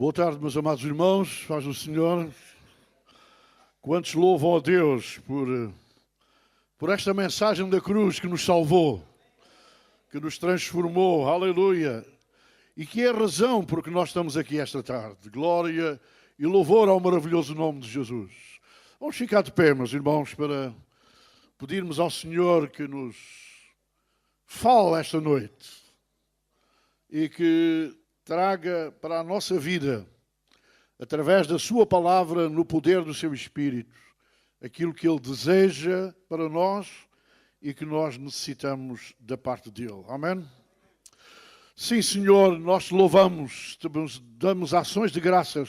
Boa tarde, meus amados irmãos, paz do Senhor. Quantos louvam a Deus por esta mensagem da cruz que nos salvou, que nos transformou, aleluia. E que é a razão por que nós estamos aqui esta tarde. Glória e louvor ao maravilhoso nome de Jesus. Vamos ficar de pé, meus irmãos, para pedirmos ao Senhor que nos fale esta noite e que traga para a nossa vida, através da sua palavra, no poder do seu Espírito, aquilo que Ele deseja para nós e que nós necessitamos da parte dEle. Amém? Sim, Senhor, nós te louvamos, damos ações de graças,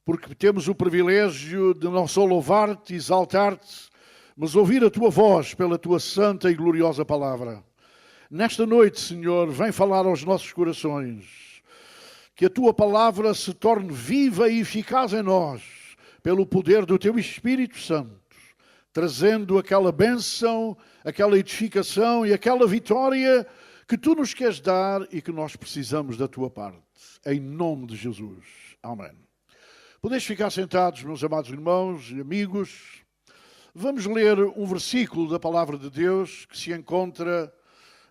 porque temos o privilégio de não só louvar-te, exaltar-te, mas ouvir a tua voz pela tua santa e gloriosa palavra. Nesta noite, Senhor, vem falar aos nossos corações. Que a tua palavra se torne viva e eficaz em nós, pelo poder do teu Espírito Santo, trazendo aquela bênção, aquela edificação e aquela vitória que tu nos queres dar e que nós precisamos da tua parte. Em nome de Jesus. Amém. Podeis ficar sentados, meus amados irmãos e amigos. Vamos ler um versículo da palavra de Deus que se encontra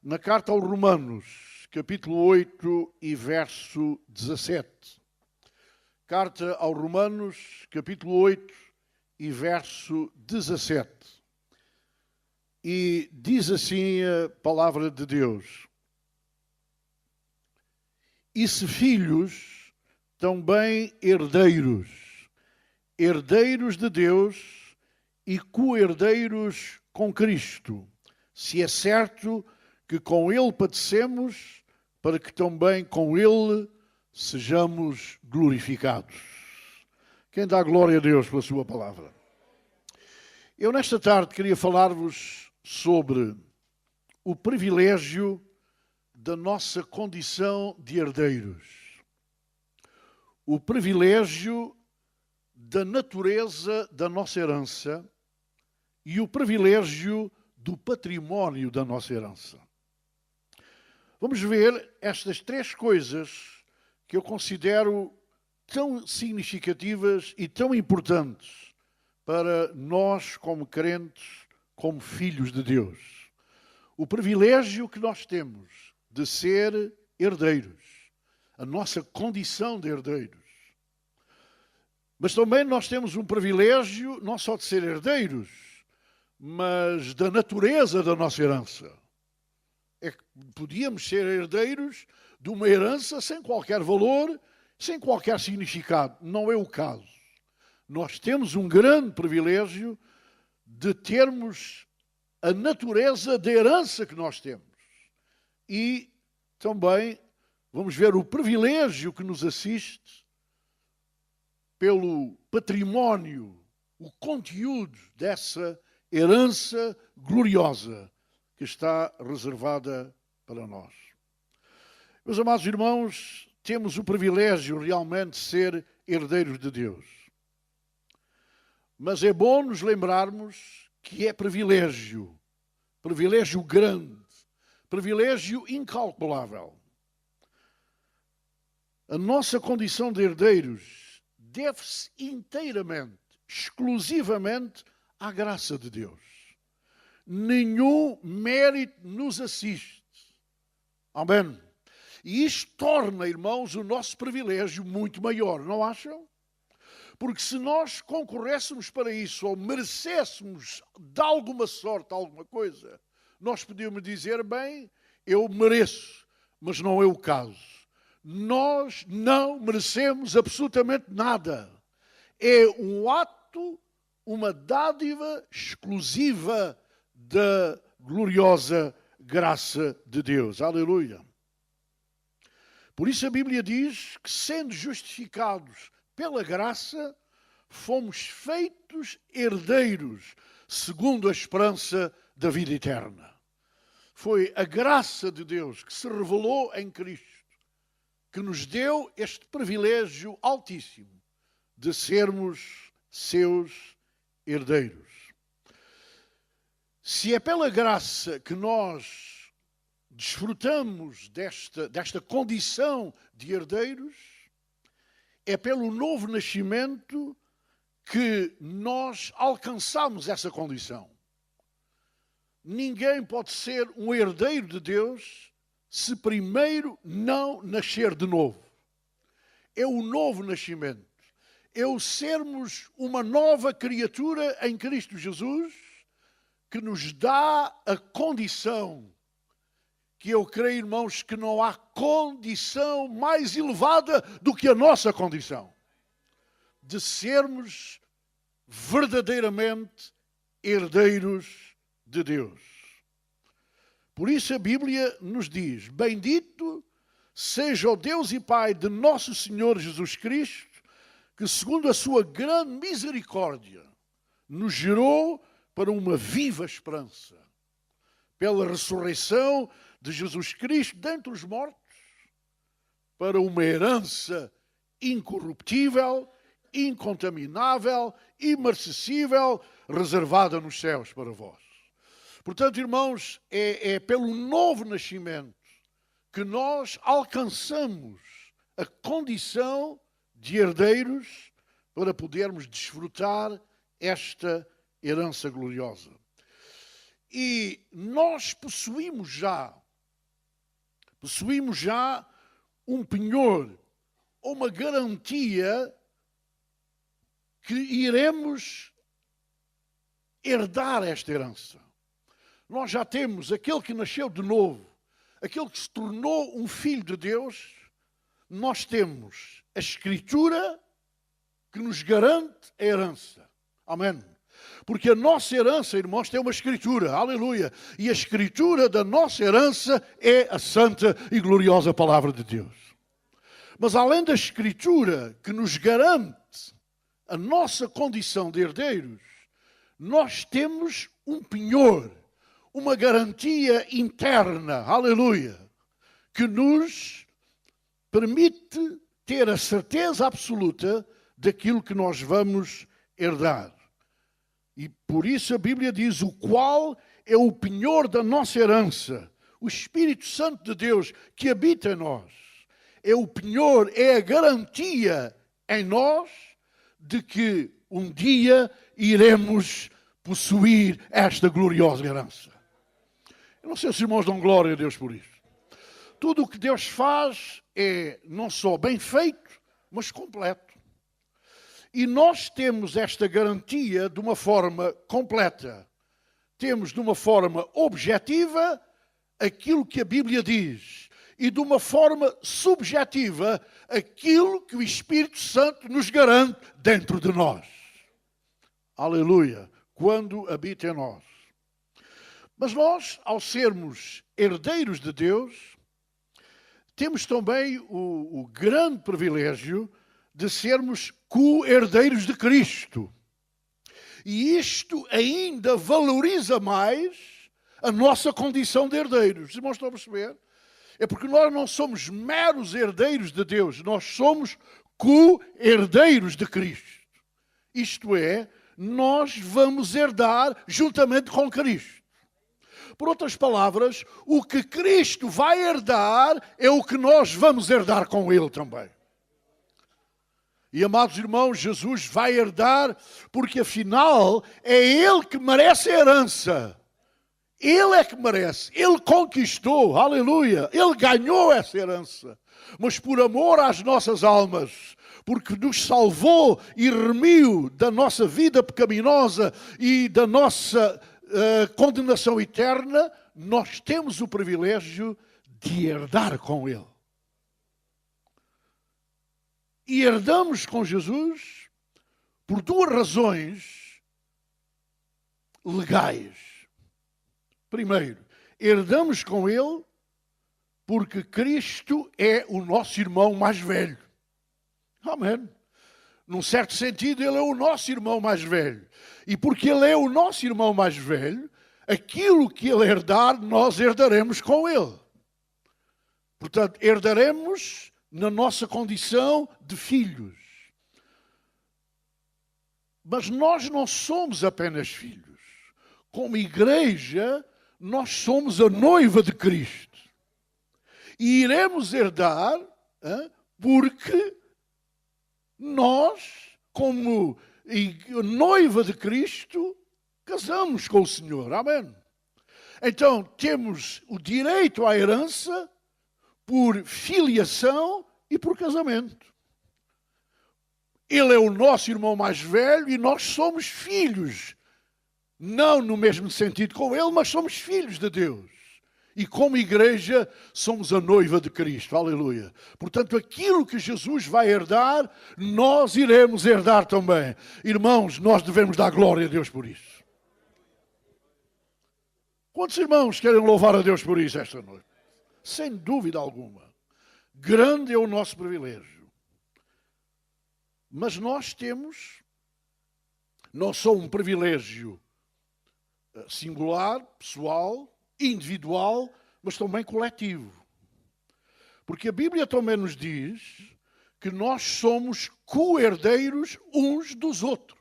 na carta aos Romanos, capítulo 8 e verso 17. Carta aos Romanos, capítulo 8 e verso 17. E diz assim a palavra de Deus: E se filhos, também herdeiros, herdeiros de Deus e co-herdeiros com Cristo, se é certo que com Ele padecemos, para que também com Ele sejamos glorificados. Quem dá glória a Deus pela sua palavra? Eu nesta tarde queria falar-vos sobre o privilégio da nossa condição de herdeiros. O privilégio da natureza da nossa herança e o privilégio do património da nossa herança. Vamos ver estas três coisas que eu considero tão significativas e tão importantes para nós como crentes, como filhos de Deus. O privilégio que nós temos de ser herdeiros, a nossa condição de herdeiros. Mas também nós temos um privilégio não só de ser herdeiros, mas da natureza da nossa herança. É que podíamos ser herdeiros de uma herança sem qualquer valor, sem qualquer significado. Não é o caso. Nós temos um grande privilégio de termos a natureza da herança que nós temos. E também vamos ver o privilégio que nos assiste pelo património, o conteúdo dessa herança gloriosa que está reservada para nós. Meus amados irmãos, temos o privilégio realmente de ser herdeiros de Deus. Mas é bom nos lembrarmos que é privilégio grande, privilégio incalculável. A nossa condição de herdeiros deve-se inteiramente, exclusivamente à graça de Deus. Nenhum mérito nos assiste. Amém? E isto torna, irmãos, o nosso privilégio muito maior, não acham? Porque se nós concorrêssemos para isso, ou merecêssemos de alguma sorte alguma coisa, nós podíamos dizer, bem, eu mereço, mas não é o caso. Nós não merecemos absolutamente nada. É um ato, uma dádiva exclusiva da gloriosa graça de Deus. Aleluia. Por isso a Bíblia diz que, sendo justificados pela graça, fomos feitos herdeiros, segundo a esperança da vida eterna. Foi a graça de Deus que se revelou em Cristo, que nos deu este privilégio altíssimo de sermos seus herdeiros. Se é pela graça que nós desfrutamos desta condição de herdeiros, é pelo novo nascimento que nós alcançamos essa condição. Ninguém pode ser um herdeiro de Deus se primeiro não nascer de novo. É o novo nascimento. É o sermos uma nova criatura em Cristo Jesus que nos dá a condição, que eu creio, irmãos, que não há condição mais elevada do que a nossa condição, de sermos verdadeiramente herdeiros de Deus. Por isso a Bíblia nos diz: bendito seja o Deus e Pai de nosso Senhor Jesus Cristo, que segundo a sua grande misericórdia nos gerou para uma viva esperança, pela ressurreição de Jesus Cristo dentre os mortos, para uma herança incorruptível, incontaminável, imarcessível, reservada nos céus para vós. Portanto, irmãos, é pelo novo nascimento que nós alcançamos a condição de herdeiros para podermos desfrutar esta herança gloriosa. E nós possuímos já um penhor, uma garantia que iremos herdar esta herança. Nós já temos aquele que nasceu de novo, aquele que se tornou um filho de Deus. Nós temos a Escritura que nos garante a herança. Amém? Porque a nossa herança, irmãos, tem uma Escritura. Aleluia! E a Escritura da nossa herança é a santa e gloriosa Palavra de Deus. Mas além da Escritura que nos garante a nossa condição de herdeiros, nós temos um penhor, uma garantia interna, aleluia, que nos permite ter a certeza absoluta daquilo que nós vamos herdar. E por isso a Bíblia diz: o qual é o penhor da nossa herança, o Espírito Santo de Deus que habita em nós. É o penhor, é a garantia em nós de que um dia iremos possuir esta gloriosa herança. Eu não sei se os irmãos dão glória a Deus por isso. Tudo o que Deus faz é não só bem feito, mas completo. E nós temos esta garantia de uma forma completa. Temos de uma forma objetiva aquilo que a Bíblia diz e de uma forma subjetiva aquilo que o Espírito Santo nos garante dentro de nós. Aleluia! Quando habita em nós. Mas nós, ao sermos herdeiros de Deus, temos também o grande privilégio de sermos co-herdeiros de Cristo. E isto ainda valoriza mais a nossa condição de herdeiros. Os irmãos estão a perceber? É porque nós não somos meros herdeiros de Deus, nós somos co-herdeiros de Cristo. Isto é, nós vamos herdar juntamente com Cristo. Por outras palavras, o que Cristo vai herdar é o que nós vamos herdar com Ele também. E, amados irmãos, Jesus vai herdar porque, afinal, é Ele que merece a herança. Ele é que merece. Ele conquistou, aleluia. Ele ganhou essa herança. Mas por amor às nossas almas, porque nos salvou e remiu da nossa vida pecaminosa e da nossa condenação eterna, nós temos o privilégio de herdar com Ele. E herdamos com Jesus por duas razões legais. Primeiro, herdamos com Ele porque Cristo é o nosso irmão mais velho. Amém. Num certo sentido, Ele é o nosso irmão mais velho. E porque Ele é o nosso irmão mais velho, aquilo que Ele herdar, nós herdaremos com Ele. Portanto, herdaremos na nossa condição de filhos. Mas nós não somos apenas filhos. Como igreja, nós somos a noiva de Cristo. E iremos herdar porque nós, como noiva de Cristo, casamos com o Senhor. Amém? Então, temos o direito à herança por filiação e por casamento. Ele é o nosso irmão mais velho e nós somos filhos. Não no mesmo sentido com ele, mas somos filhos de Deus. E como igreja, somos a noiva de Cristo. Aleluia. Portanto, aquilo que Jesus vai herdar, nós iremos herdar também. Irmãos, nós devemos dar glória a Deus por isso. Quantos irmãos querem louvar a Deus por isso esta noite? Sem dúvida alguma. Grande é o nosso privilégio. Mas nós temos, não só um privilégio singular, pessoal, individual, mas também coletivo. Porque a Bíblia também nos diz que nós somos co-herdeiros uns dos outros.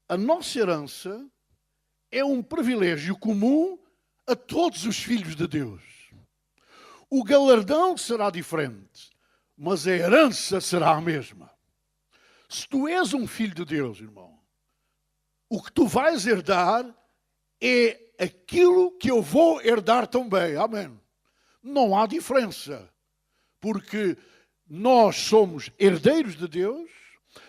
A nossa herança é um privilégio comum a todos os filhos de Deus. O galardão será diferente, mas a herança será a mesma. Se tu és um filho de Deus, irmão, o que tu vais herdar é aquilo que eu vou herdar também. Amém. Não há diferença. Porque nós somos herdeiros de Deus,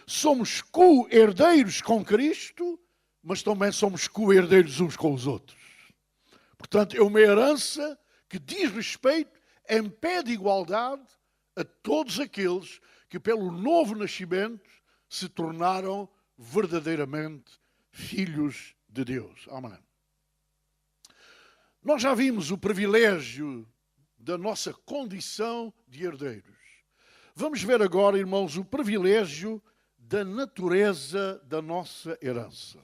somos co-herdeiros com Cristo, mas também somos co-herdeiros uns com os outros. Portanto, é uma herança que diz respeito em pé de igualdade a todos aqueles que pelo novo nascimento se tornaram verdadeiramente filhos de Deus. Amém. Nós já vimos o privilégio da nossa condição de herdeiros. Vamos ver agora, irmãos, o privilégio da natureza da nossa herança.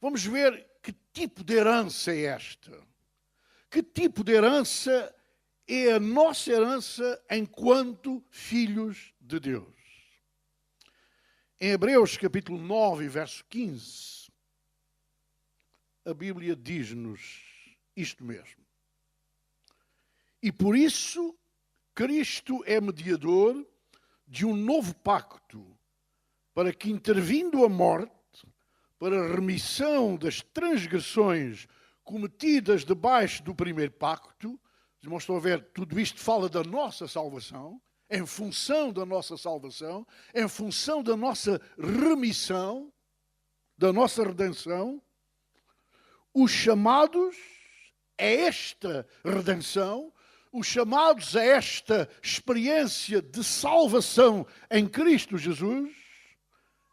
Vamos ver que tipo de herança é esta. Que tipo de herança é a nossa herança enquanto filhos de Deus. Em Hebreus capítulo 9, verso 15, a Bíblia diz-nos isto mesmo. E por isso, Cristo é mediador de um novo pacto, para que, intervindo a morte, para a remissão das transgressões cometidas debaixo do primeiro pacto, os irmãos estão a ver, tudo isto fala da nossa salvação, em função da nossa salvação, em função da nossa remissão, da nossa redenção, os chamados a esta redenção, os chamados a esta experiência de salvação em Cristo Jesus,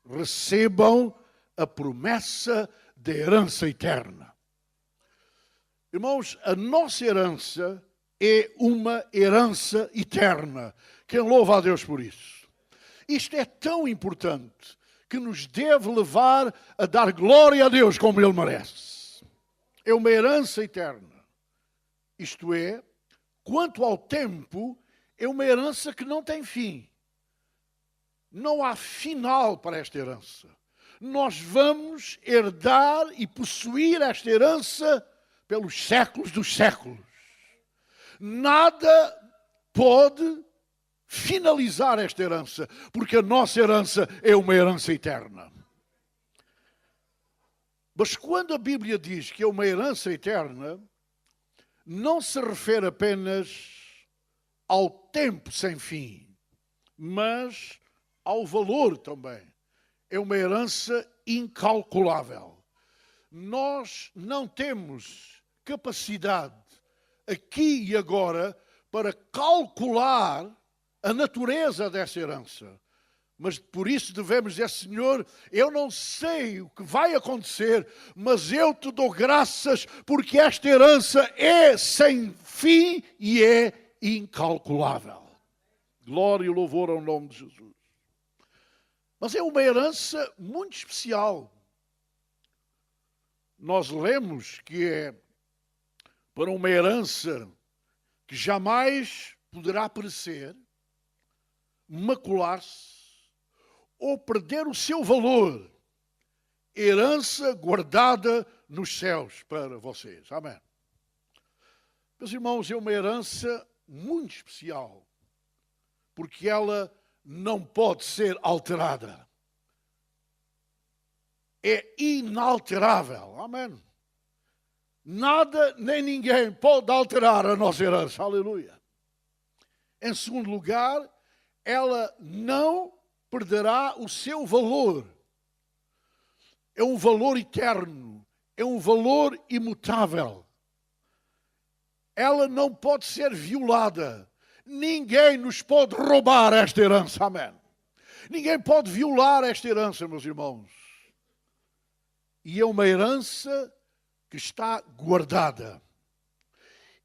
recebam a promessa da herança eterna. Irmãos, a nossa herança é uma herança eterna. Quem louva a Deus por isso? Isto é tão importante que nos deve levar a dar glória a Deus como Ele merece. É uma herança eterna. Isto é, quanto ao tempo, é uma herança que não tem fim. Não há final para esta herança. Nós vamos herdar e possuir esta herança pelos séculos dos séculos. Nada pode finalizar esta herança, porque a nossa herança é uma herança eterna. Mas quando a Bíblia diz que é uma herança eterna, não se refere apenas ao tempo sem fim, mas ao valor também. É uma herança incalculável. Nós não temos capacidade aqui e agora para calcular a natureza dessa herança. Mas por isso devemos dizer, Senhor, eu não sei o que vai acontecer, mas eu te dou graças porque esta herança é sem fim e é incalculável. Glória e louvor ao nome de Jesus. Mas é uma herança muito especial. Nós lemos que é para uma herança que jamais poderá perecer, macular-se, ou perder o seu valor, herança guardada nos céus para vocês. Amém. Meus irmãos, é uma herança muito especial. porque ela não pode ser alterada. É inalterável. Amém. Nada nem ninguém pode alterar a nossa herança. Aleluia. Em segundo lugar, ela não perderá o seu valor. É um valor eterno. É um valor imutável. Ela não pode ser violada. Ninguém nos pode roubar esta herança. Amém. Ninguém pode violar esta herança, meus irmãos. E é uma herança que está guardada.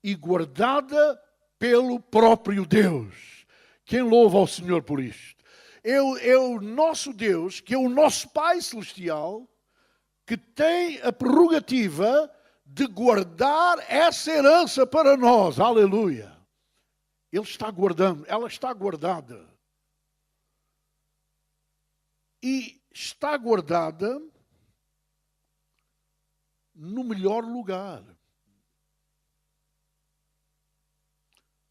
E guardada pelo próprio Deus. Quem louva ao Senhor por isto? É o nosso Deus, que é o nosso Pai Celestial, que tem a prerrogativa de guardar essa herança para nós. Aleluia. Ele está guardando, ela está guardada. E está guardada no melhor lugar.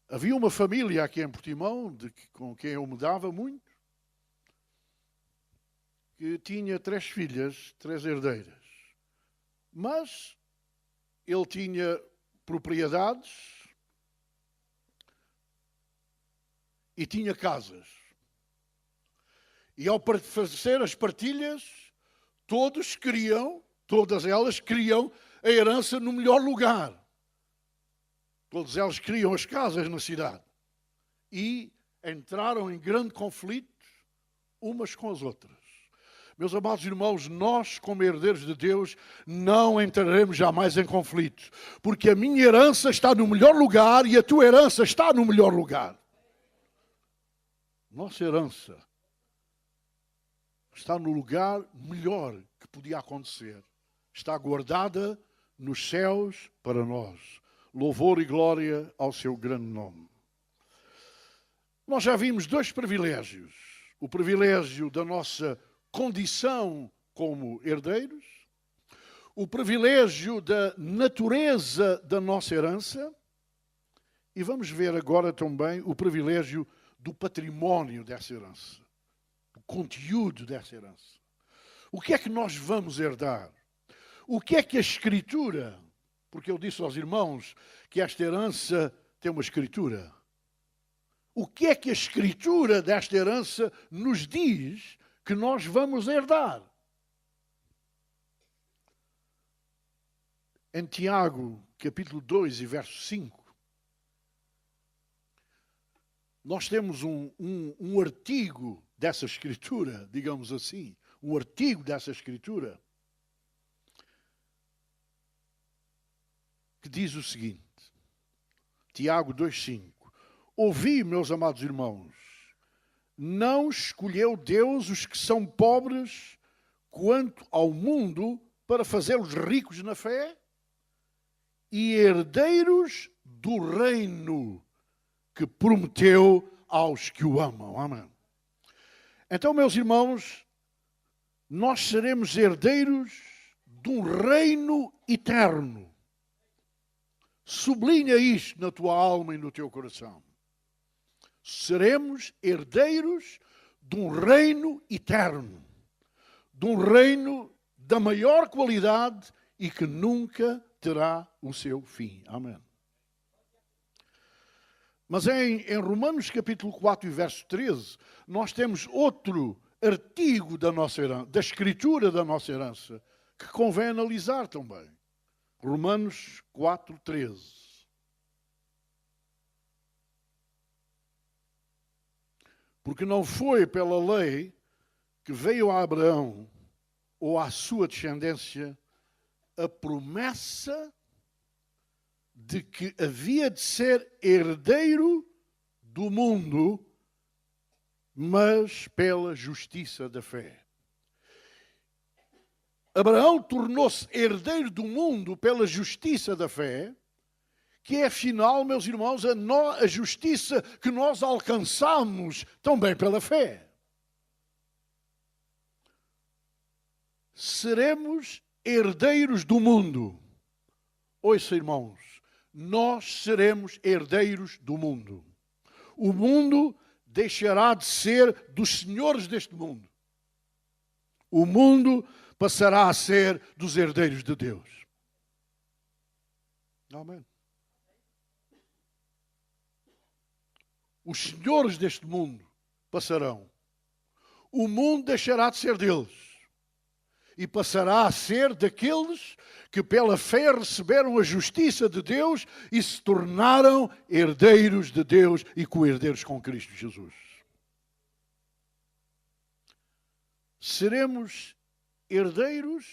Havia uma família aqui em Portimão, com quem eu me dava muito, que tinha 3 filhas, 3 herdeiras. Mas ele tinha propriedades e tinha casas. E ao fazer as partilhas, todas elas queriam a herança no melhor lugar. Todas elas queriam as casas na cidade. E entraram em grande conflito umas com as outras. Meus amados irmãos, nós, como herdeiros de Deus, não entraremos jamais em conflito. Porque a minha herança está no melhor lugar e a tua herança está no melhor lugar. Nossa herança está no lugar melhor que podia acontecer. Está guardada nos céus para nós. Louvor e glória ao seu grande nome. Nós já vimos 2 privilégios. O privilégio da nossa condição como herdeiros, o privilégio da natureza da nossa herança, e vamos ver agora também o privilégio do património dessa herança, o conteúdo dessa herança. O que é que nós vamos herdar? O que é que a Escritura, porque eu disse aos irmãos que esta herança tem uma Escritura. O que é que a Escritura desta herança nos diz que nós vamos herdar? Em Tiago, capítulo 2 e verso 5, nós temos um artigo dessa Escritura, digamos assim, um artigo dessa Escritura, que diz o seguinte, Tiago 2,5: Ouvi, meus amados irmãos, não escolheu Deus os que são pobres quanto ao mundo para fazê-los ricos na fé e herdeiros do reino que prometeu aos que o amam. Amém. Então, meus irmãos, nós seremos herdeiros de um reino eterno. Sublinha isto na tua alma e no teu coração. Seremos herdeiros de um reino eterno, de um reino da maior qualidade e que nunca terá o seu fim. Amém. Mas em Romanos capítulo 4 e verso 13, nós temos outro artigo da nossa herança, da Escritura da nossa herança, que convém analisar também. Romanos 4, 13. Porque não foi pela lei que veio a Abraão ou à sua descendência a promessa de que havia de ser herdeiro do mundo, mas pela justiça da fé. Abraão tornou-se herdeiro do mundo pela justiça da fé, que é, afinal, meus irmãos, a justiça que nós alcançamos também pela fé. Seremos herdeiros do mundo. Ouça, irmãos, nós seremos herdeiros do mundo. O mundo deixará de ser dos senhores deste mundo. O mundo passará a ser dos herdeiros de Deus. Amém. Os senhores deste mundo passarão. O mundo deixará de ser deles. E passará a ser daqueles que pela fé receberam a justiça de Deus e se tornaram herdeiros de Deus e co-herdeiros com Cristo Jesus. Seremos herdeiros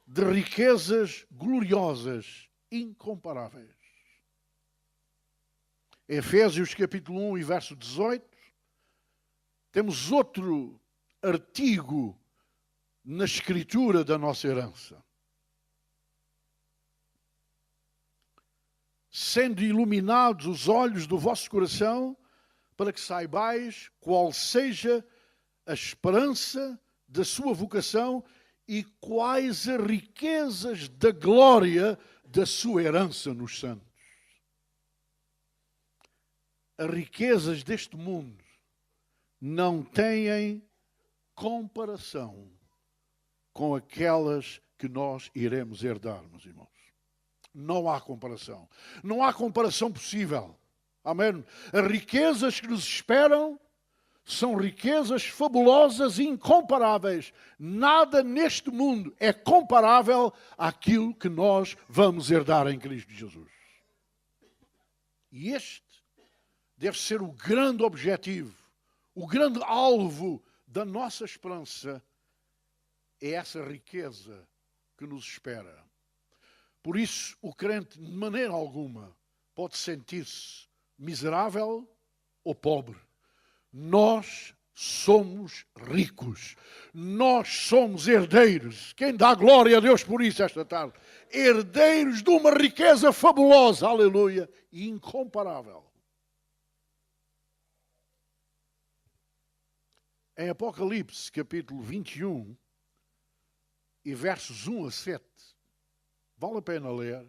de riquezas gloriosas, incomparáveis. Efésios capítulo 1 e verso 18, temos outro artigo na escritura da nossa herança. Sendo iluminados os olhos do vosso coração, para que saibais qual seja a esperança da sua vocação e quais as riquezas da glória da sua herança nos santos. As riquezas deste mundo não têm comparação com aquelas que nós iremos herdar, meus irmãos. Não há comparação. Não há comparação possível. Amém? As riquezas que nos esperam são riquezas fabulosas e incomparáveis. Nada neste mundo é comparável àquilo que nós vamos herdar em Cristo Jesus. E este deve ser o grande objetivo, o grande alvo da nossa esperança, é essa riqueza que nos espera. Por isso, o crente, de maneira alguma, pode sentir-se miserável ou pobre. Nós somos ricos. Nós somos herdeiros. Quem dá glória a Deus por isso esta tarde? Herdeiros de uma riqueza fabulosa, aleluia, e incomparável. Em Apocalipse, capítulo 21, e versos 1 a 7, vale a pena ler,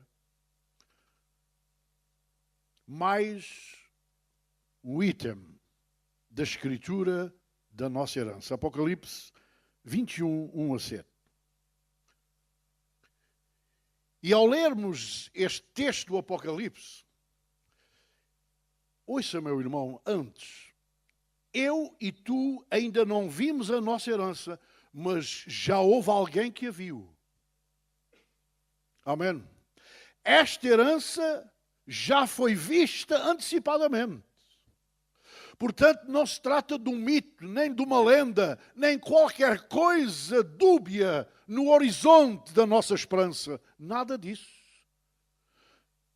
mais o item da escritura da nossa herança. Apocalipse 21, 1 a 7. E ao lermos este texto do Apocalipse, ouça, meu irmão, antes, eu e tu ainda não vimos a nossa herança, mas já houve alguém que a viu. Amém? Esta herança já foi vista antecipadamente. Portanto, não se trata de um mito, nem de uma lenda, nem qualquer coisa dúbia no horizonte da nossa esperança. Nada disso.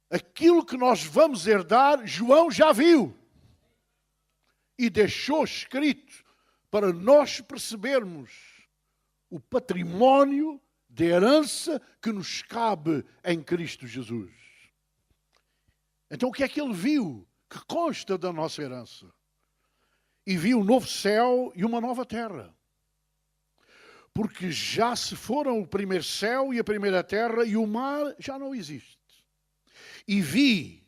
Aquilo que nós vamos herdar, João já viu. E deixou escrito para nós percebermos o património de herança que nos cabe em Cristo Jesus. Então o que é que ele viu que consta da nossa herança? E viu um novo céu e uma nova terra. Porque já se foram o primeiro céu e a primeira terra e o mar já não existe. E vi,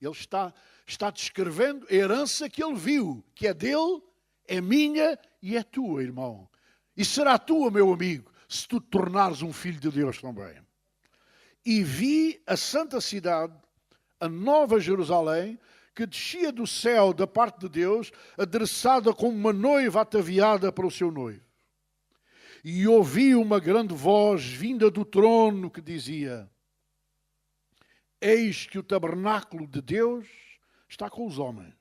ele está descrevendo a herança que ele viu, que é dele, é minha e é tua, irmão. E será tua, meu amigo, se tu te tornares um filho de Deus também. E vi a santa cidade, a nova Jerusalém, que descia do céu da parte de Deus, adereçada como uma noiva ataviada para o seu noivo. E ouvi uma grande voz vinda do trono que dizia: eis que o tabernáculo de Deus está com os homens,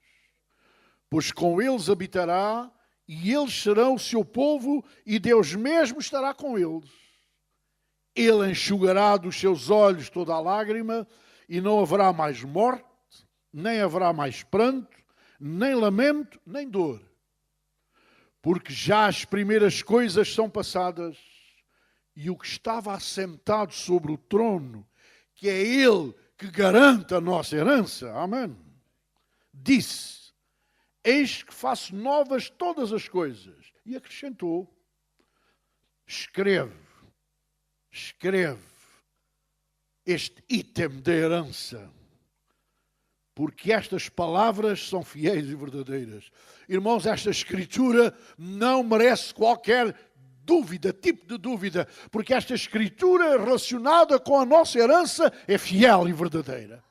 pois com eles habitará, e eles serão o seu povo, e Deus mesmo estará com eles. Ele enxugará dos seus olhos toda a lágrima, e não haverá mais morte, nem haverá mais pranto, nem lamento, nem dor. Porque já as primeiras coisas são passadas, e o que estava assentado sobre o trono, que é Ele que garante a nossa herança, amém, disse: eis que faço novas todas as coisas. E acrescentou: escreve este item da herança, porque estas palavras são fiéis e verdadeiras. Irmãos, esta Escritura não merece qualquer dúvida, tipo de dúvida, porque esta Escritura relacionada com a nossa herança é fiel e verdadeira.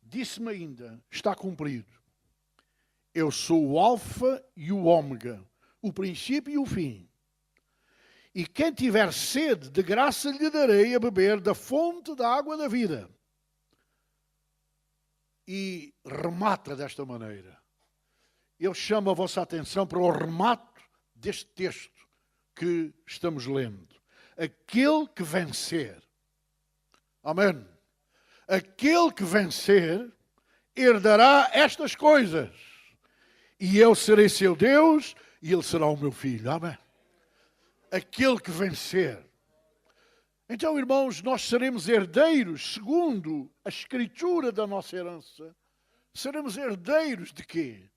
Disse-me ainda, está cumprido. Eu sou o Alfa e o Ômega, o princípio e o fim. E quem tiver sede, de graça lhe darei a beber da fonte da água da vida. E remata desta maneira. Eu chamo a vossa atenção para o remate deste texto que estamos lendo. Aquele que vencer. Amém. Aquele que vencer herdará estas coisas. E eu serei seu Deus e ele será o meu filho. Amém. Aquele que vencer. Então, irmãos, nós seremos herdeiros, segundo a Escritura da nossa herança. Seremos herdeiros de quê?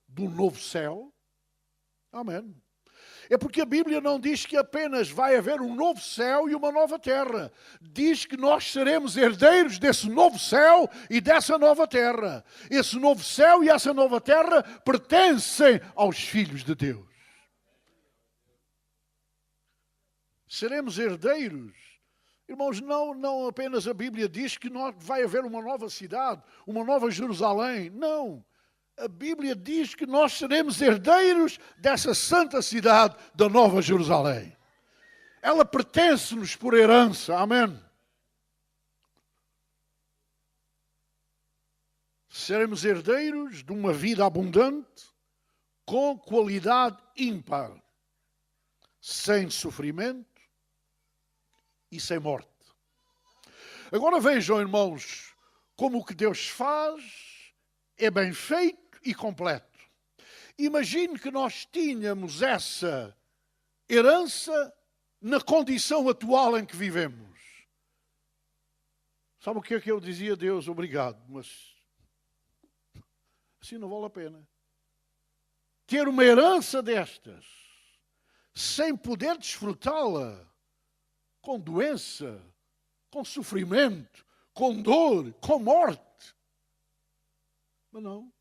Do novo céu. Amém. É porque a Bíblia não diz que apenas vai haver um novo céu e uma nova terra. Diz que nós seremos herdeiros desse novo céu e dessa nova terra. Esse novo céu e essa nova terra pertencem aos filhos de Deus. Seremos herdeiros. Irmãos, não apenas a Bíblia diz que vai haver uma nova cidade, uma nova Jerusalém. Não. A Bíblia diz que nós seremos herdeiros dessa santa cidade da Nova Jerusalém. Ela pertence-nos por herança. Amém. Seremos herdeiros de uma vida abundante, com qualidade ímpar, sem sofrimento e sem morte. Agora vejam, irmãos, como o que Deus faz é bem feito e completo. Imagine que nós tínhamos essa herança na condição atual em que vivemos. Sabe o que é que eu dizia a Deus? Obrigado, mas assim não vale a pena. Ter uma herança destas, sem poder desfrutá-la, com doença, com sofrimento, com dor, com morte. Mas não.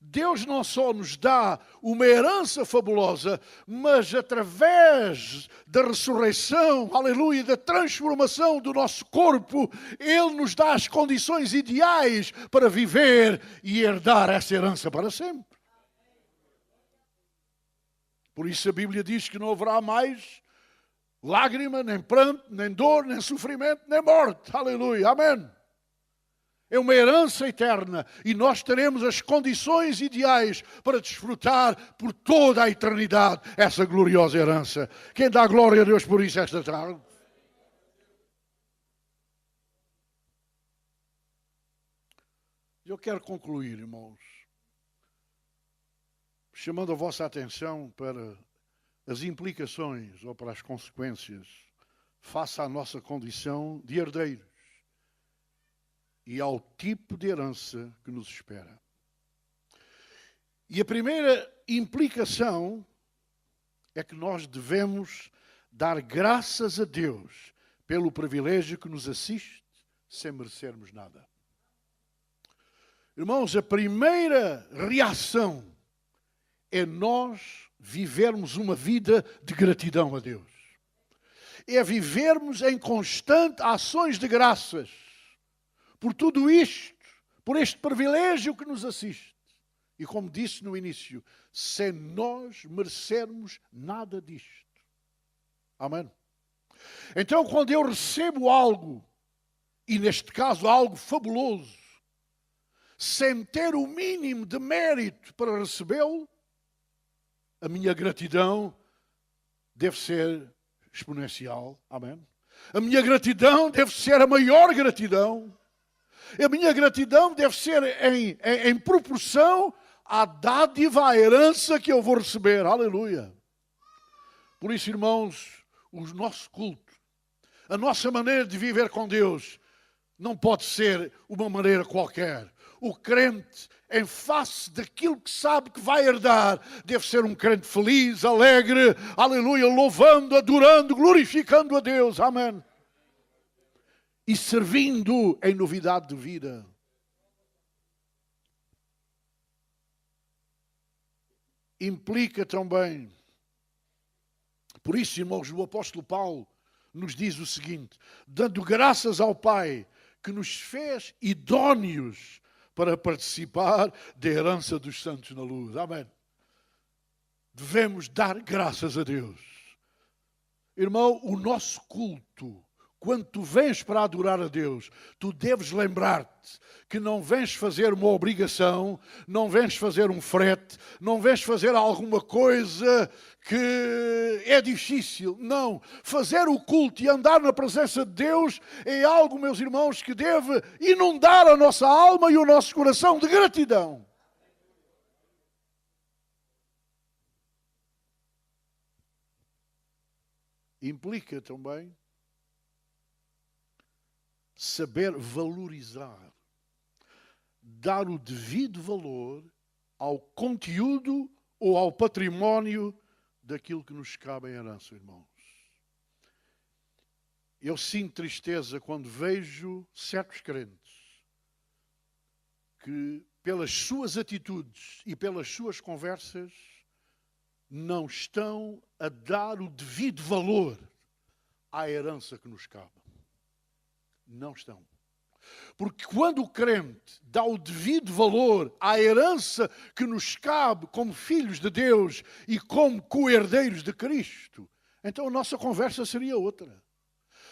Deus não só nos dá uma herança fabulosa, mas através da ressurreição, aleluia, da transformação do nosso corpo, Ele nos dá as condições ideais para viver e herdar essa herança para sempre. Por isso a Bíblia diz que não haverá mais lágrima, nem pranto, nem dor, nem sofrimento, nem morte. Aleluia, amém. É uma herança eterna e nós teremos as condições ideais para desfrutar por toda a eternidade essa gloriosa herança. Quem dá glória a Deus por isso esta tarde? Eu quero concluir, irmãos, chamando a vossa atenção para as implicações ou para as consequências face à nossa condição de herdeiros e ao tipo de herança que nos espera. E a primeira implicação é que nós devemos dar graças a Deus pelo privilégio que nos assiste sem merecermos nada. Irmãos, a primeira reação é nós vivermos uma vida de gratidão a Deus. É vivermos em constante ações de graças por tudo isto, por este privilégio que nos assiste. E como disse no início, sem nós merecermos nada disto. Amém? Então, quando eu recebo algo, e neste caso algo fabuloso, sem ter o mínimo de mérito para recebê-lo, a minha gratidão deve ser exponencial. Amém? A minha gratidão deve ser a maior gratidão. A minha gratidão deve ser em proporção à dádiva, à herança que eu vou receber. Aleluia. Por isso, irmãos, o nosso culto, a nossa maneira de viver com Deus, não pode ser uma maneira qualquer. O crente, em face daquilo que sabe que vai herdar, deve ser um crente feliz, alegre, aleluia, louvando, adorando, glorificando a Deus. Amém. e servindo em novidade de vida. Implica também. Por isso, irmãos, o apóstolo Paulo nos diz o seguinte: dando graças ao Pai que nos fez idóneos para participar da herança dos santos na luz. Amém. Devemos dar graças a Deus. Irmão, o nosso culto, quando tu vens para adorar a Deus, tu deves lembrar-te que não vens fazer uma obrigação, não vens fazer um frete, não vens fazer alguma coisa que é difícil. Não. Fazer o culto e andar na presença de Deus é algo, meus irmãos, que deve inundar a nossa alma e o nosso coração de gratidão. Implica também saber valorizar, dar o devido valor ao conteúdo ou ao património daquilo que nos cabe em herança, irmãos. Eu sinto tristeza quando vejo certos crentes que, pelas suas atitudes e pelas suas conversas, não estão a dar o devido valor à herança que nos cabe. Não estão. Porque quando o crente dá o devido valor à herança que nos cabe como filhos de Deus e como co-herdeiros de Cristo, então a nossa conversa seria outra.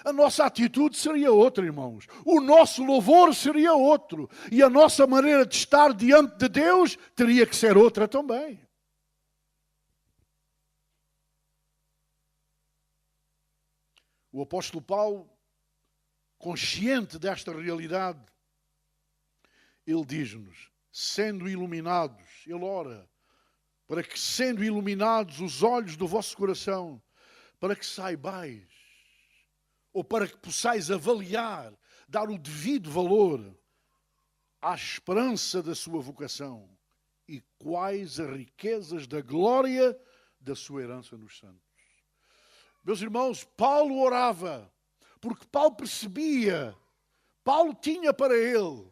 A nossa atitude seria outra, irmãos. O nosso louvor seria outro. E a nossa maneira de estar diante de Deus teria que ser outra também. O apóstolo Paulo, consciente desta realidade, ele diz-nos, sendo iluminados, ele ora, para que sendo iluminados os olhos do vosso coração, para que saibais, ou para que possais avaliar, dar o devido valor à esperança da sua vocação e quais as riquezas da glória da sua herança nos santos. Meus irmãos, Paulo orava, porque Paulo percebia, Paulo tinha para ele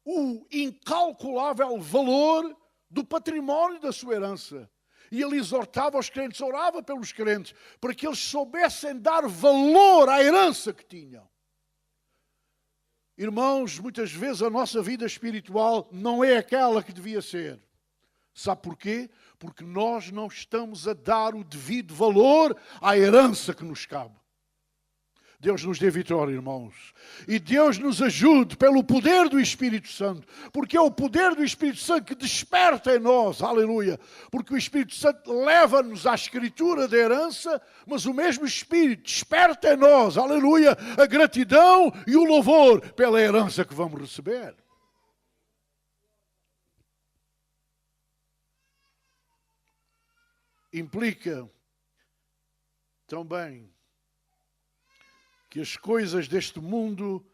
o incalculável valor do património da sua herança. E ele exortava os crentes, orava pelos crentes, para que eles soubessem dar valor à herança que tinham. Irmãos, muitas vezes a nossa vida espiritual não é aquela que devia ser. Sabe porquê? Porque nós não estamos a dar o devido valor à herança que nos cabe. Deus nos dê vitória, irmãos. E Deus nos ajude pelo poder do Espírito Santo. Porque é o poder do Espírito Santo que desperta em nós. Aleluia. Porque o Espírito Santo leva-nos à escritura da herança, mas o mesmo Espírito desperta em nós, aleluia, a gratidão e o louvor pela herança que vamos receber. Implica também que as coisas deste mundo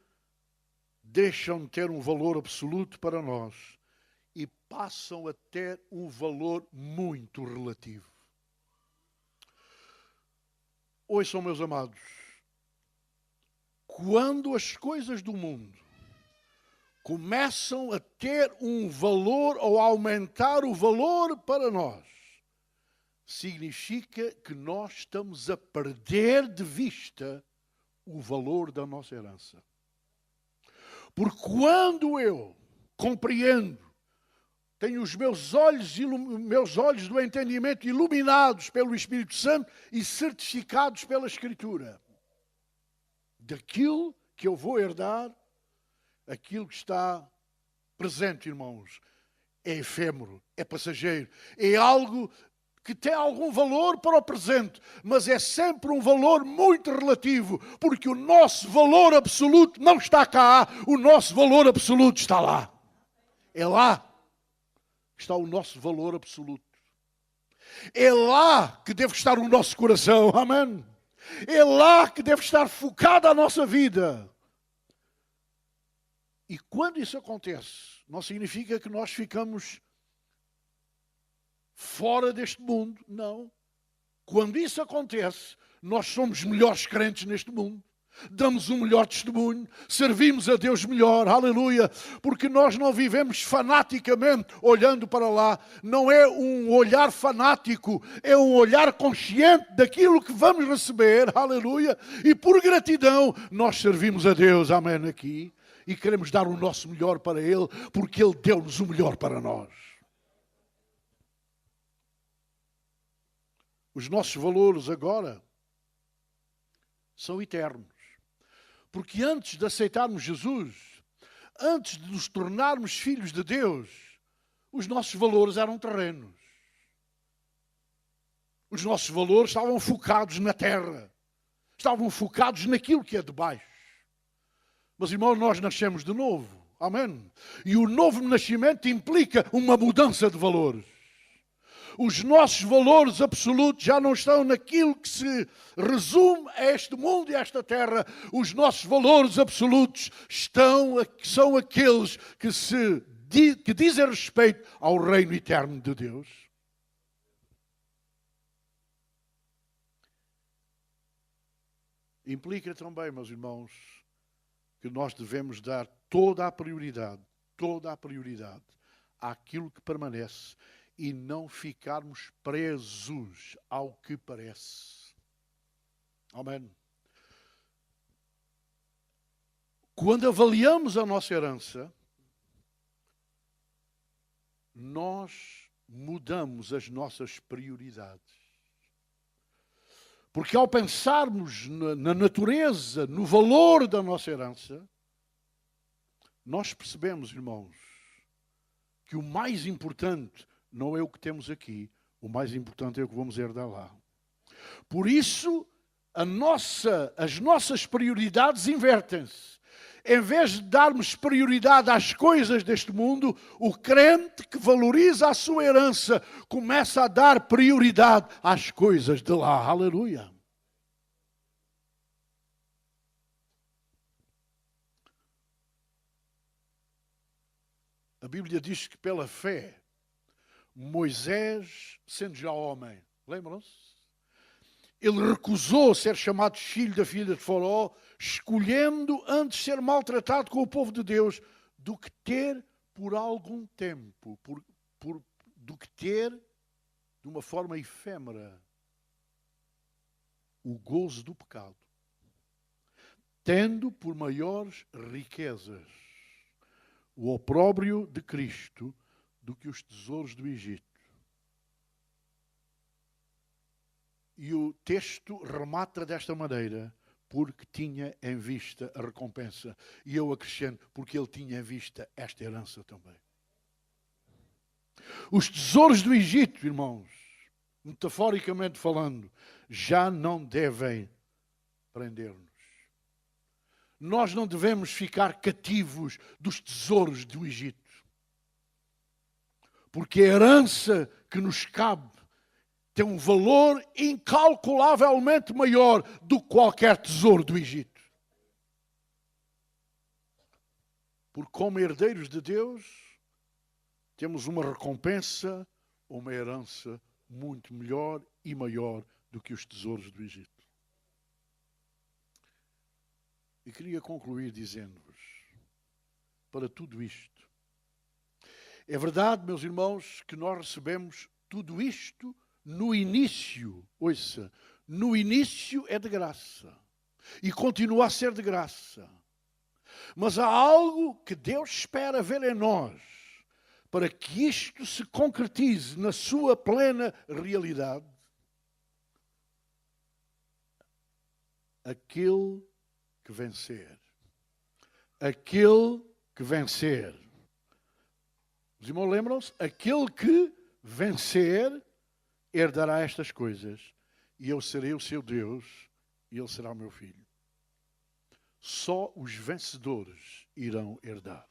deixam de ter um valor absoluto para nós e passam a ter um valor muito relativo. Ouçam, meus amados, quando as coisas do mundo começam a ter um valor ou a aumentar o valor para nós, significa que nós estamos a perder de vista o valor da nossa herança. Porque quando eu compreendo, tenho os meus olhos do entendimento iluminados pelo Espírito Santo e certificados pela Escritura, daquilo que eu vou herdar, aquilo que está presente, irmãos, é efêmero, é passageiro, é algo que tem algum valor para o presente, mas é sempre um valor muito relativo, porque o nosso valor absoluto não está cá, o nosso valor absoluto está lá. É lá que está o nosso valor absoluto. É lá que deve estar o nosso coração, amém? É lá que deve estar focada a nossa vida. E quando isso acontece, não significa que nós ficamos fora deste mundo, não. Quando isso acontece, nós somos melhores crentes neste mundo. damos um melhor testemunho, servimos a Deus melhor, aleluia, porque nós não vivemos fanaticamente olhando para lá, não é um olhar fanático, é um olhar consciente daquilo que vamos receber, aleluia, e por gratidão nós servimos a Deus, amém, aqui, e queremos dar o nosso melhor para Ele, porque Ele deu-nos o melhor para nós. Os nossos valores agora são eternos. Porque antes de aceitarmos Jesus, antes de nos tornarmos filhos de Deus, os nossos valores eram terrenos. Os nossos valores estavam focados na terra. Estavam focados naquilo que é de baixo. Mas, irmãos, nós nascemos de novo. Amém? E o novo nascimento implica uma mudança de valores. Os nossos valores absolutos já não estão naquilo que se resume a este mundo e a esta terra. Os nossos valores absolutos são aqueles que dizem respeito ao reino eterno de Deus. Implica também, meus irmãos, que nós devemos dar toda a prioridade àquilo que permanece e não ficarmos presos ao que parece. Amém. Quando avaliamos a nossa herança, nós mudamos as nossas prioridades. Porque ao pensarmos na natureza, no valor da nossa herança, nós percebemos, irmãos, que o mais importante não é o que temos aqui, o mais importante é o que vamos herdar lá. Por isso, as nossas prioridades invertem-se. Em vez de darmos prioridade às coisas deste mundo, o crente que valoriza a sua herança começa a dar prioridade às coisas de lá. Aleluia! A Bíblia diz que pela fé, Moisés, sendo já homem, lembram-se? Ele recusou ser chamado filho da filha de Faraó, escolhendo antes ser maltratado com o povo de Deus, do que ter por algum tempo, do que ter de uma forma efêmera o gozo do pecado, tendo por maiores riquezas o opróbrio de Cristo do que os tesouros do Egito. E o texto remata desta maneira, porque tinha em vista a recompensa. E eu acrescento, porque ele tinha em vista esta herança também. Os tesouros do Egito, irmãos, metaforicamente falando, já não devem prender-nos. Nós não devemos ficar cativos dos tesouros do Egito. Porque a herança que nos cabe tem um valor incalculavelmente maior do que qualquer tesouro do Egito. Porque como herdeiros de Deus, temos uma recompensa, uma herança muito melhor e maior do que os tesouros do Egito. E queria concluir dizendo-vos, para tudo isto, é verdade, meus irmãos, que nós recebemos tudo isto no início. Ouça, no início é de graça. E continua a ser de graça. Mas há algo que Deus espera ver em nós, para que isto se concretize na sua plena realidade. Aquele que vencer. Aquele que vencer. Os irmãos lembram-se? Aquele que vencer herdará estas coisas, e eu serei o seu Deus, e ele será o meu filho. Só os vencedores irão herdar.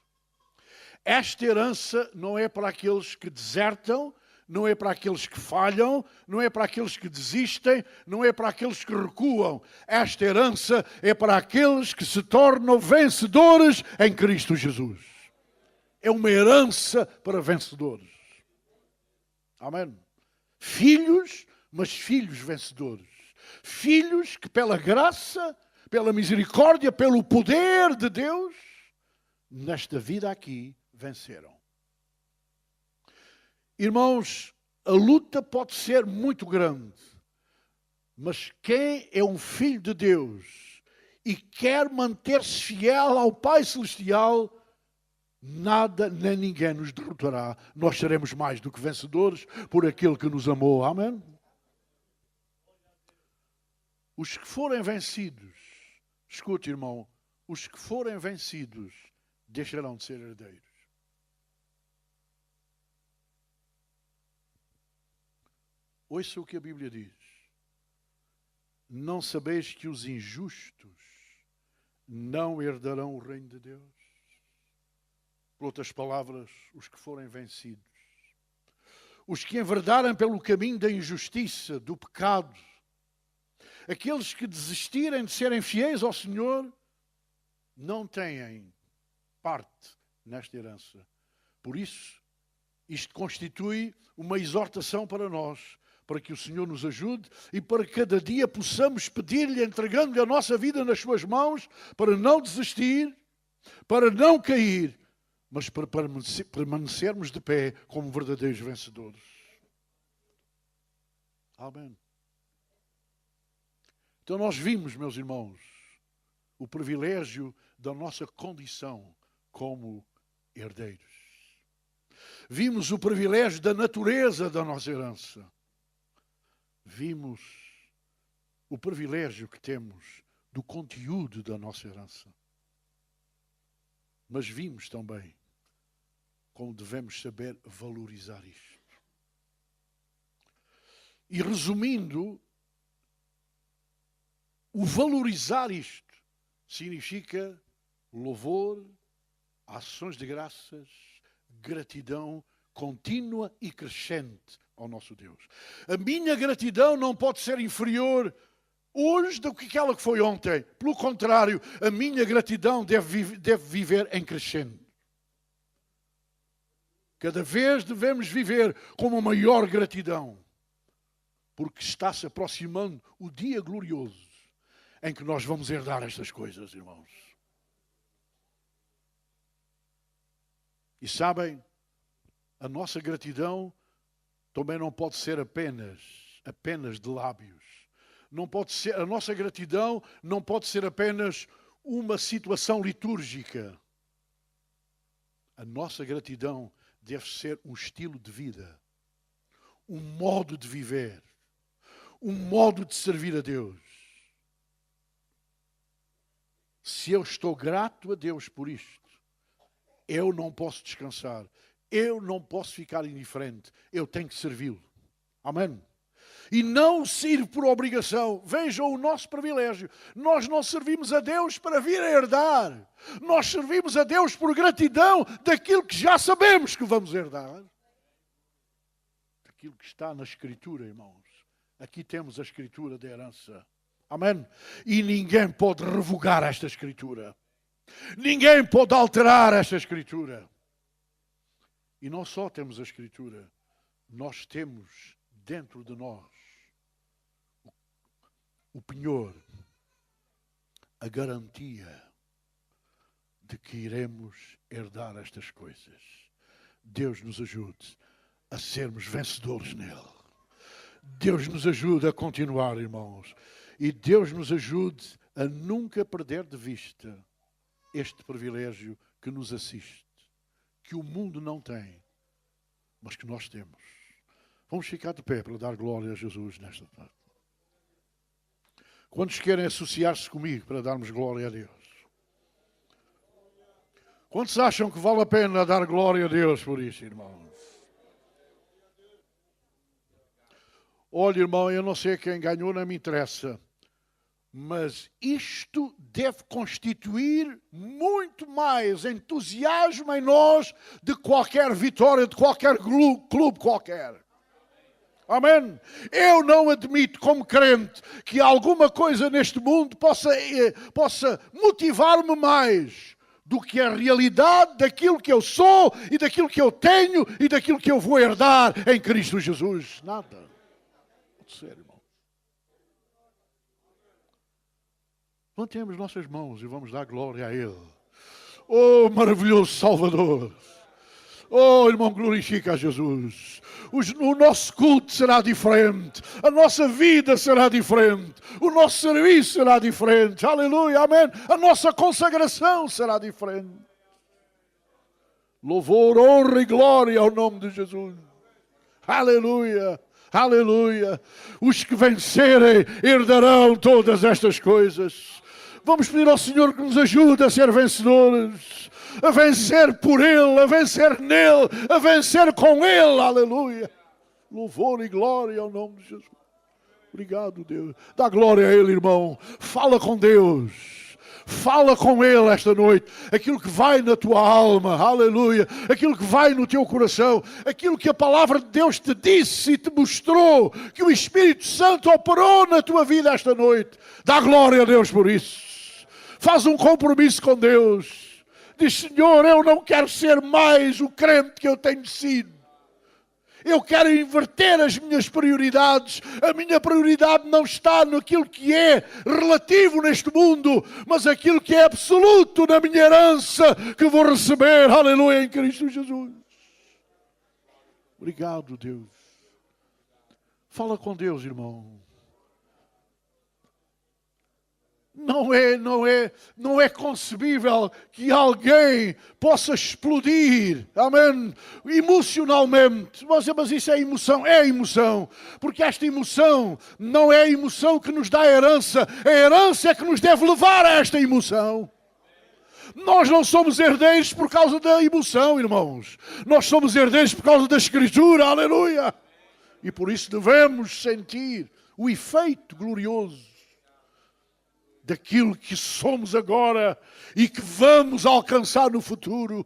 Esta herança não é para aqueles que desertam, não é para aqueles que falham, não é para aqueles que desistem, não é para aqueles que recuam. Esta herança é para aqueles que se tornam vencedores em Cristo Jesus. É uma herança para vencedores. Amém? Filhos, mas filhos vencedores. Filhos que pela graça, pela misericórdia, pelo poder de Deus, nesta vida aqui, venceram. Irmãos, a luta pode ser muito grande, mas quem é um filho de Deus e quer manter-se fiel ao Pai Celestial, nada nem ninguém nos derrotará. Nós seremos mais do que vencedores por aquele que nos amou. Amém? Os que forem vencidos, escute, irmão, os que forem vencidos deixarão de ser herdeiros. Ouça o que a Bíblia diz. Não sabeis que os injustos não herdarão o reino de Deus? Por outras palavras, os que forem vencidos. Os que enverdarem pelo caminho da injustiça, do pecado. Aqueles que desistirem de serem fiéis ao Senhor, não têm parte nesta herança. Por isso, isto constitui uma exortação para nós, para que o Senhor nos ajude e para que cada dia possamos pedir-lhe, entregando-lhe a nossa vida nas suas mãos, para não desistir, para não cair, mas para permanecermos de pé como verdadeiros vencedores. Amém. Então nós vimos, meus irmãos, o privilégio da nossa condição como herdeiros. Vimos o privilégio da natureza da nossa herança. Vimos o privilégio que temos do conteúdo da nossa herança. Mas vimos também como devemos saber valorizar isto. E resumindo, o valorizar isto significa louvor, ações de graças, gratidão contínua e crescente ao nosso Deus. A minha gratidão não pode ser inferior hoje do que aquela que foi ontem. Pelo contrário, a minha gratidão deve viver em crescente. Cada vez devemos viver com uma maior gratidão, porque está-se aproximando o dia glorioso em que nós vamos herdar estas coisas, irmãos. E sabem, a nossa gratidão também não pode ser apenas de lábios. Não pode ser, a nossa gratidão não pode ser apenas uma situação litúrgica. A nossa gratidão deve ser um estilo de vida, um modo de viver, um modo de servir a Deus. Se eu estou grato a Deus por isto, eu não posso descansar. Eu não posso ficar indiferente. Eu tenho que servi-lo. Amém? E não sirvo por obrigação. Vejam o nosso privilégio. Nós não servimos a Deus para vir a herdar. Nós servimos a Deus por gratidão daquilo que já sabemos que vamos herdar. Daquilo que está na Escritura, irmãos. Aqui temos a Escritura da herança. Amém? E ninguém pode revogar esta Escritura. Ninguém pode alterar esta Escritura. E não só temos a Escritura, nós temos dentro de nós o penhor, a garantia de que iremos herdar estas coisas. Deus nos ajude a sermos vencedores nele. Deus nos ajude a continuar, irmãos. E Deus nos ajude a nunca perder de vista este privilégio que nos assiste, que o mundo não tem, mas que nós temos. Vamos ficar de pé para dar glória a Jesus nesta tarde. Quantos querem associar-se comigo para darmos glória a Deus? Quantos acham que vale a pena dar glória a Deus por isso, irmãos? Olha, irmão, eu não sei quem ganhou, não me interessa. Mas isto deve constituir muito mais entusiasmo em nós de qualquer vitória, de qualquer clube qualquer. Amém? Eu não admito, como crente, que alguma coisa neste mundo possa motivar-me mais do que a realidade daquilo que eu sou e daquilo que eu tenho e daquilo que eu vou herdar em Cristo Jesus. Nada. Pode ser, irmão. Levantemos nossas mãos e vamos dar glória a Ele. Oh, maravilhoso Salvador. Oh, irmão, glorifica a Jesus. O nosso culto será diferente. A nossa vida será diferente. O nosso serviço será diferente. Aleluia, amém. A nossa consagração será diferente. Louvor, honra e glória ao nome de Jesus. Aleluia, aleluia. Os que vencerem herdarão todas estas coisas. Vamos pedir ao Senhor que nos ajude a ser vencedores. A vencer por Ele, a vencer nele, a vencer com Ele, aleluia. Louvor e glória ao nome de Jesus. Obrigado, Deus. Dá glória a Ele, irmão. Fala com Deus. Fala com Ele esta noite. Aquilo que vai na tua alma, aleluia. Aquilo que vai no teu coração. Aquilo que a palavra de Deus te disse e te mostrou. Que o Espírito Santo operou na tua vida esta noite. Dá glória a Deus por isso. Faz um compromisso com Deus. Diz, Senhor, eu não quero ser mais o crente que eu tenho sido. Eu quero inverter as minhas prioridades. A minha prioridade não está naquilo que é relativo neste mundo, mas aquilo que é absoluto na minha herança que vou receber, aleluia, em Cristo Jesus. Obrigado, Deus. Fala com Deus, irmão. Não é concebível que alguém possa explodir, amém, emocionalmente. Mas isso é emoção, porque esta emoção não é a emoção que nos dá a herança é que nos deve levar a esta emoção. Nós não somos herdeiros por causa da emoção, irmãos. Nós somos herdeiros por causa da Escritura, aleluia. E por isso devemos sentir o efeito glorioso daquilo que somos agora e que vamos alcançar no futuro,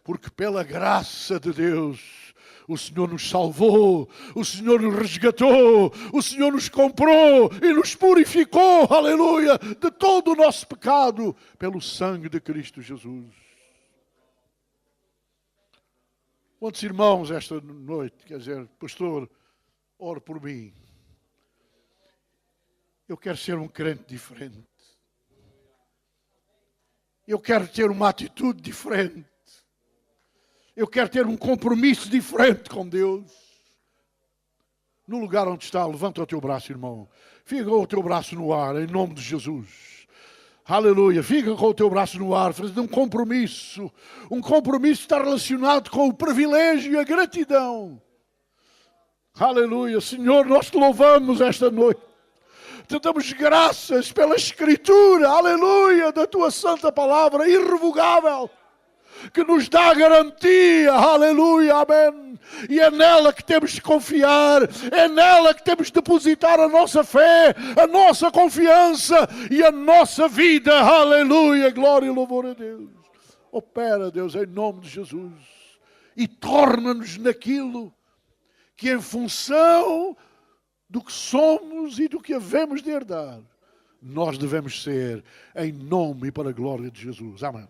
porque pela graça de Deus o Senhor nos salvou, o Senhor nos resgatou, o Senhor nos comprou e nos purificou, aleluia, de todo o nosso pecado pelo sangue de Cristo Jesus. Quantos irmãos esta noite, quer dizer, pastor, ore por mim. Eu quero ser um crente diferente. Eu quero ter uma atitude diferente. Eu quero ter um compromisso diferente com Deus. No lugar onde está, levanta o teu braço, irmão. Fica com o teu braço no ar, em nome de Jesus. Aleluia. Fica com o teu braço no ar, fazendo um compromisso. Um compromisso está relacionado com o privilégio e a gratidão. Aleluia. Senhor, nós te louvamos esta noite. Te damos graças pela Escritura, aleluia, da tua santa palavra irrevogável, que nos dá garantia, aleluia, amém. E é nela que temos de confiar, é nela que temos de depositar a nossa fé, a nossa confiança e a nossa vida, aleluia, glória e louvor a Deus. Opera, Deus, em nome de Jesus, e torna-nos naquilo que em função do que somos e do que havemos de herdar, nós devemos ser em nome e para a glória de Jesus. Amém.